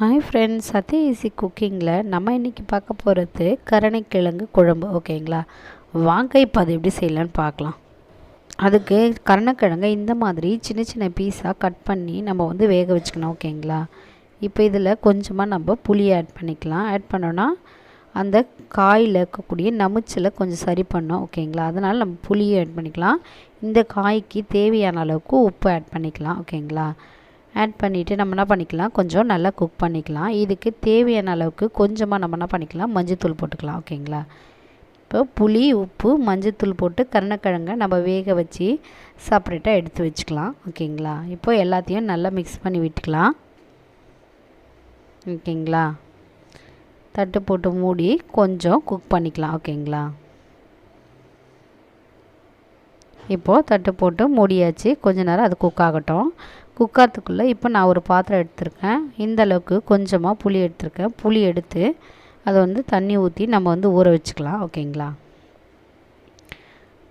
Hi friends, Sathya easy குக்கிங்கில் நம்ம இன்றைக்கி பார்க்க போகிறது கருணைக்கிழங்கு குழம்பு. ஓகேங்களா, வாங்க இப்போ அது எப்படி செய்யலான்னு பார்க்கலாம். அதுக்கு கருணைக்கிழங்கை இந்த மாதிரி சின்ன சின்ன பீஸாக கட் பண்ணி நம்ம வேக வச்சுக்கணும். ஓகேங்களா, இப்போ இதில் கொஞ்சமாக நம்ம புளி ஆட் பண்ணிக்கலாம். ஆட் பண்ணோன்னா அந்த காயில் இருக்கக்கூடிய நமுச்சலை கொஞ்சம் சரி பண்ணோம். ஓகேங்களா, அதனால் நம்ம புளியை ஆட் பண்ணிக்கலாம். இந்த காய்க்கு தேவையான அளவுக்கு உப்பு ஆட் பண்ணிக்கலாம். ஓகேங்களா, ஆட் பண்ணிவிட்டு நம்ம என்ன பண்ணிக்கலாம், கொஞ்சம் நல்லா குக் பண்ணிக்கலாம். இதுக்கு தேவையான அளவுக்கு கொஞ்சமாக நம்ம என்ன பண்ணிக்கலாம், மஞ்சள்தூள் போட்டுக்கலாம். ஓகேங்களா, இப்போ புளி, உப்பு, மஞ்சள்தூள் போட்டு கருணைக்கிழங்கை நம்ம வேக வச்சு செப்பரேட்டாக எடுத்து வச்சுக்கலாம். ஓகேங்களா, இப்போ எல்லாத்தையும் நல்லா மிக்ஸ் பண்ணி விட்டுக்கலாம். ஓகேங்களா, தட்டு போட்டு மூடி கொஞ்சம் குக் பண்ணிக்கலாம். ஓகேங்களா, இப்போது தட்டு போட்டு மூடியாச்சு. கொஞ்ச நேரம் அது குக் ஆகட்டும். குக்காரத்துக்குள்ளே இப்போ நான் ஒரு பாத்திரம் எடுத்திருக்கேன். இந்த அளவுக்கு கொஞ்சமாக புளி எடுத்திருக்கேன். புளி எடுத்து அதை தண்ணி ஊற்றி நம்ம ஊற வச்சுக்கலாம். ஓகேங்களா,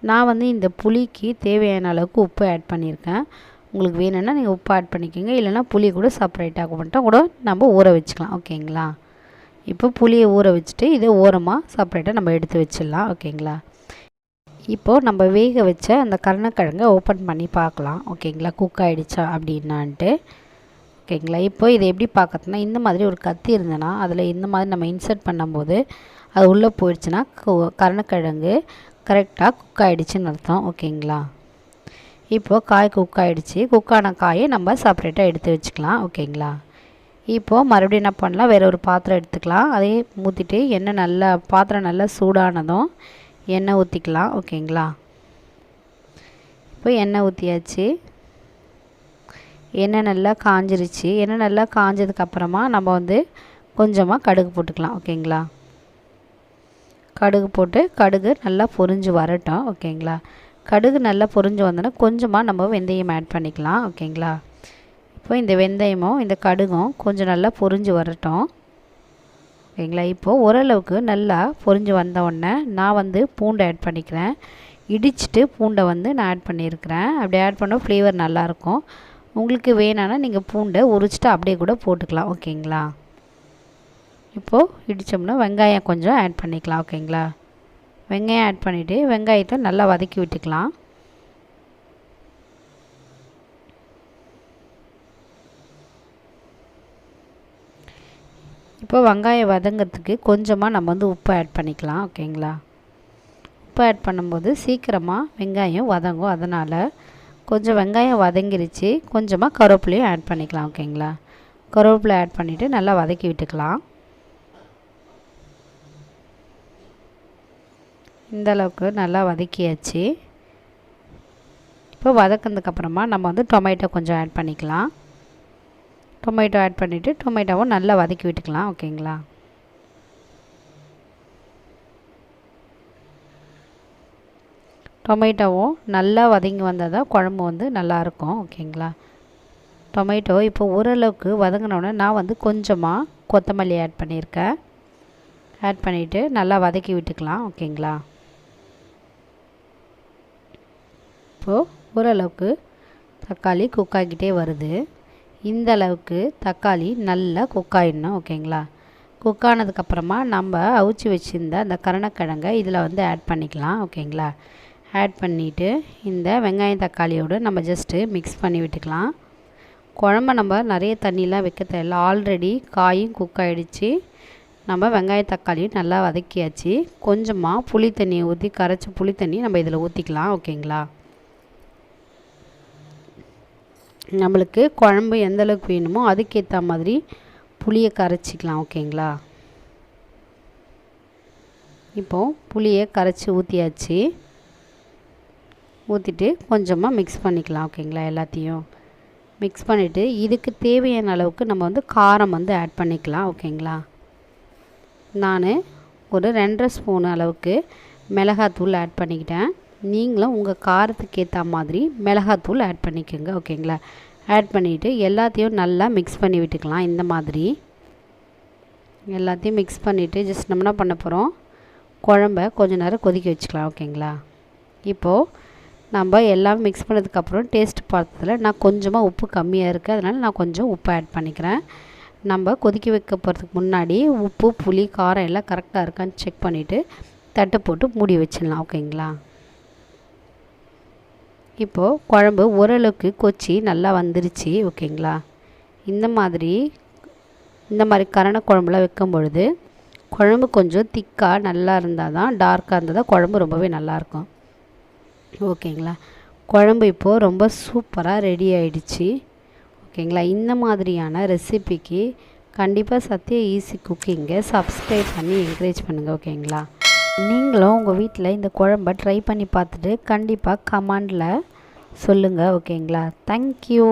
நான் இந்த புளிக்கு தேவையான அளவுக்கு உப்பு ஆட் பண்ணியிருக்கேன். உங்களுக்கு வேணும்னா நீங்கள் உப்பு ஆட் பண்ணிக்கோங்க, இல்லைனா புளி கூட செப்பரேட்டாக மட்டும் கூட நம்ம ஊற வச்சுக்கலாம். ஓகேங்களா, இப்போ புளியை ஊற வச்சுட்டு இதை ஓரமாக செப்பரேட்டாக நம்ம எடுத்து வச்சிடலாம். ஓகேங்களா, இப்போது நம்ம வேக வச்ச அந்த கருணைக்கிழங்கை ஓப்பன் பண்ணி பார்க்கலாம். ஓகேங்களா, குக் ஆகிடுச்சா அப்படின்னான்ட்டு. ஓகேங்களா, இப்போ இதை எப்படி பார்க்கறதுனா, இந்த மாதிரி ஒரு கத்தி இருந்ததுன்னா அதில் இந்த மாதிரி நம்ம இன்சர்ட் பண்ணும்போது அது உள்ளே போயிடுச்சுன்னா கருணைக்கிழங்கு கரெக்டாக குக் ஆகிடுச்சின்னு அர்த்தம். ஓகேங்களா, இப்போது காய் குக் ஆகிடுச்சு. குக்கான காயை நம்ம செப்பரேட்டாக எடுத்து வச்சுக்கலாம். ஓகேங்களா, இப்போது மறுபடியும் என்ன பண்ணலாம், வேறு ஒரு பாத்திரம் எடுத்துக்கலாம். அதையே ஊற்றிட்டு பாத்திரம் நல்லா சூடானதும் எண்ணெய் ஊற்றிக்கலாம். ஓகேங்களா, இப்போ எண்ணெய் ஊற்றியாச்சு. எண்ணெய் நல்லா காஞ்சிருச்சு. எண்ணெய் நல்லா காஞ்சதுக்கப்புறமா நம்ம கொஞ்சமாக கடுகு போட்டுக்கலாம். ஓகேங்களா, கடுகு போட்டு கடுகு நல்லா பொரிஞ்சு வரட்டும். ஓகேங்களா, கடுகு நல்லா பொரிஞ்சு வந்தோன்னா கொஞ்சமாக நம்ம வெந்தயம் ஆட் பண்ணிக்கலாம். ஓகேங்களா, இப்போ இந்த வெந்தயமும் இந்த கடுகும் கொஞ்சம் நல்லா பொரிஞ்சு வரட்டும். ஓகேங்களா, இப்போது ஓரளவுக்கு நல்லா பொரிஞ்சு வந்த உடனே நான் பூண்டை ஆட் பண்ணிக்கிறேன். இடிச்சிட்டு பூண்டை நான் ஆட் பண்ணியிருக்கிறேன். அப்படி ஆட் பண்ணால் ஃப்ளேவர் நல்லாயிருக்கும். உங்களுக்கு வேணான்னா நீங்கள் பூண்டை உரிச்சிட்டு அப்படியே கூட போட்டுக்கலாம். ஓகேங்களா, இப்போது இடித்தோம்னா வெங்காயம் கொஞ்சம் ஆட் பண்ணிக்கலாம். ஓகேங்களா, வெங்காயம் ஆட் பண்ணிவிட்டு வெங்காயத்தை நல்லா வதக்கி விட்டுக்கலாம். இப்போ வெங்காயம் வதங்கிறதுக்கு கொஞ்சமாக நம்ம உப்பு ஆட் பண்ணிக்கலாம். ஓகேங்களா, உப்பு ஆட் பண்ணும்போது சீக்கிரமாக வெங்காயம் வதங்கும். அதனால் கொஞ்சம் வெங்காயம் வதங்கிருச்சு. கொஞ்சமாக கருவேப்பிலையும் ஆட் பண்ணிக்கலாம். ஓகேங்களா, கருவேப்பிலை ஆட் பண்ணிவிட்டு நல்லா வதக்கி விட்டுக்கலாம். இந்த அளவுக்கு நல்லா வதக்கியாச்சு. இப்போ வதக்கினதுக்கப்புறமா நம்ம டொமேட்டோ கொஞ்சம் ஆட் பண்ணிக்கலாம். டொமேட்டோ ஆட் பண்ணிவிட்டு டொமேட்டோவும் நல்லா வதக்கி விட்டுக்கலாம். ஓகேங்களா, டொமேட்டோவும் நல்லா வதங்கி வந்தால் தான் குழம்பு நல்லாயிருக்கும். ஓகேங்களா, டொமேட்டோ இப்போ ஓரளவுக்கு வதங்கினோடனே நான் கொஞ்சமாக கொத்தமல்லி ஆட் பண்ணியிருக்கேன். ஆட் பண்ணிவிட்டு நல்லா வதக்கி விட்டுக்கலாம். ஓகேங்களா, இப்போது ஓரளவுக்கு தக்காளி குக் ஆகிட்டே வருது. இந்த அளவுக்கு தக்காளி நல்லா குக் ஆகிடணும். ஓகேங்களா, குக் ஆனதுக்கப்புறமா நம்ம அவிச்சு வச்சுருந்த அந்த கருணைக்கிழங்கை இதில் ஆட் பண்ணிக்கலாம். ஓகேங்களா, ஆட் பண்ணிவிட்டு இந்த வெங்காயம் தக்காளியோடு நம்ம ஜஸ்ட்டு மிக்ஸ் பண்ணி விட்டுக்கலாம். குழம்ப நம்ம நிறைய தண்ணிலாம் வைக்க தேவையில்ல. ஆல்ரெடி காயும் குக் ஆகிடுச்சு. நம்ம வெங்காயம் தக்காளியும் நல்லா வதக்கியாச்சு. கொஞ்சமாக புளி தண்ணியை ஊற்றி கரைச்சி புளி தண்ணி நம்ம இதில் ஊற்றிக்கலாம். ஓகேங்களா, நம்மளுக்கு குழம்பு எந்த அளவுக்கு வேணுமோ அதுக்கேற்ற மாதிரி புளியை கரைச்சிக்கலாம். ஓகேங்களா, இப்போது புளியை கரைச்சி ஊற்றியாச்சு. ஊற்றிட்டு கொஞ்சமாக மிக்ஸ் பண்ணிக்கலாம். ஓகேங்களா, எல்லாத்தையும் மிக்ஸ் பண்ணிவிட்டு இதுக்கு தேவையான அளவுக்கு நம்ம காரம் ஆட் பண்ணிக்கலாம். ஓகேங்களா, நான் ஒரு 2.5 ஸ்பூன் அளவுக்கு மிளகாத்தூள் ஆட் பண்ணிக்கிட்டேன். நீங்களும் உங்கள் காரத்துக்கு ஏற்ற மாதிரி மிளகாத்தூள் ஆட் பண்ணிக்கோங்க. ஓகேங்களா, ஆட் பண்ணிவிட்டு எல்லாத்தையும் நல்லா மிக்ஸ் பண்ணி விட்டுக்கலாம். இந்த மாதிரி எல்லாத்தையும் மிக்ஸ் பண்ணிவிட்டு ஜஸ்ட் நம்ம என்ன பண்ண போகிறோம், குழம்ப கொஞ்சம் நேரம் கொதிக்க வச்சுக்கலாம். ஓகேங்களா, இப்போது நம்ம எல்லாம் மிக்ஸ் பண்ணதுக்கப்புறம் டேஸ்ட் பார்த்ததில் நான் கொஞ்சமாக உப்பு கம்மியாக இருக்குது. அதனால் நான் கொஞ்சம் உப்பு ஆட் பண்ணிக்கிறேன். நம்ம கொதிக்க வைக்க போகிறதுக்கு முன்னாடி உப்பு புளி காரம் எல்லாம் கரெக்டாக இருக்கான்னு செக் பண்ணிவிட்டு தட்டை போட்டு மூடி வச்சிடலாம். ஓகேங்களா? இப்போது குழம்பு ஓரளவுக்கு கொச்சி நல்லா வந்துருச்சு. ஓகேங்களா? இந்த மாதிரி கரணை குழம்புலாம் வைக்கும் பொழுது குழம்பு கொஞ்சம் திக்காக நல்லா இருந்தால் தான், டார்க்காக இருந்தால் தான் குழம்பு ரொம்பவே நல்லாயிருக்கும். ஓகேங்களா? குழம்பு இப்போது ரொம்ப சூப்பராக ரெடி ஆகிடுச்சு. ஓகேங்களா? இந்த மாதிரியான ரெசிபிக்கு கண்டிப்பாக சத்யா ஈஸி குக்கிங்கை சப்ஸ்கிரைப் பண்ணி என்கரேஜ் பண்ணுங்கள். ஓகேங்களா? நீங்களும் உங்கள் வீட்டில் இந்த குழம்பை ட்ரை பண்ணி பார்த்துட்டு கண்டிப்பாக கமெண்டில் சொல்லுங்கள். ஓகேங்களா? தேங்க்யூ.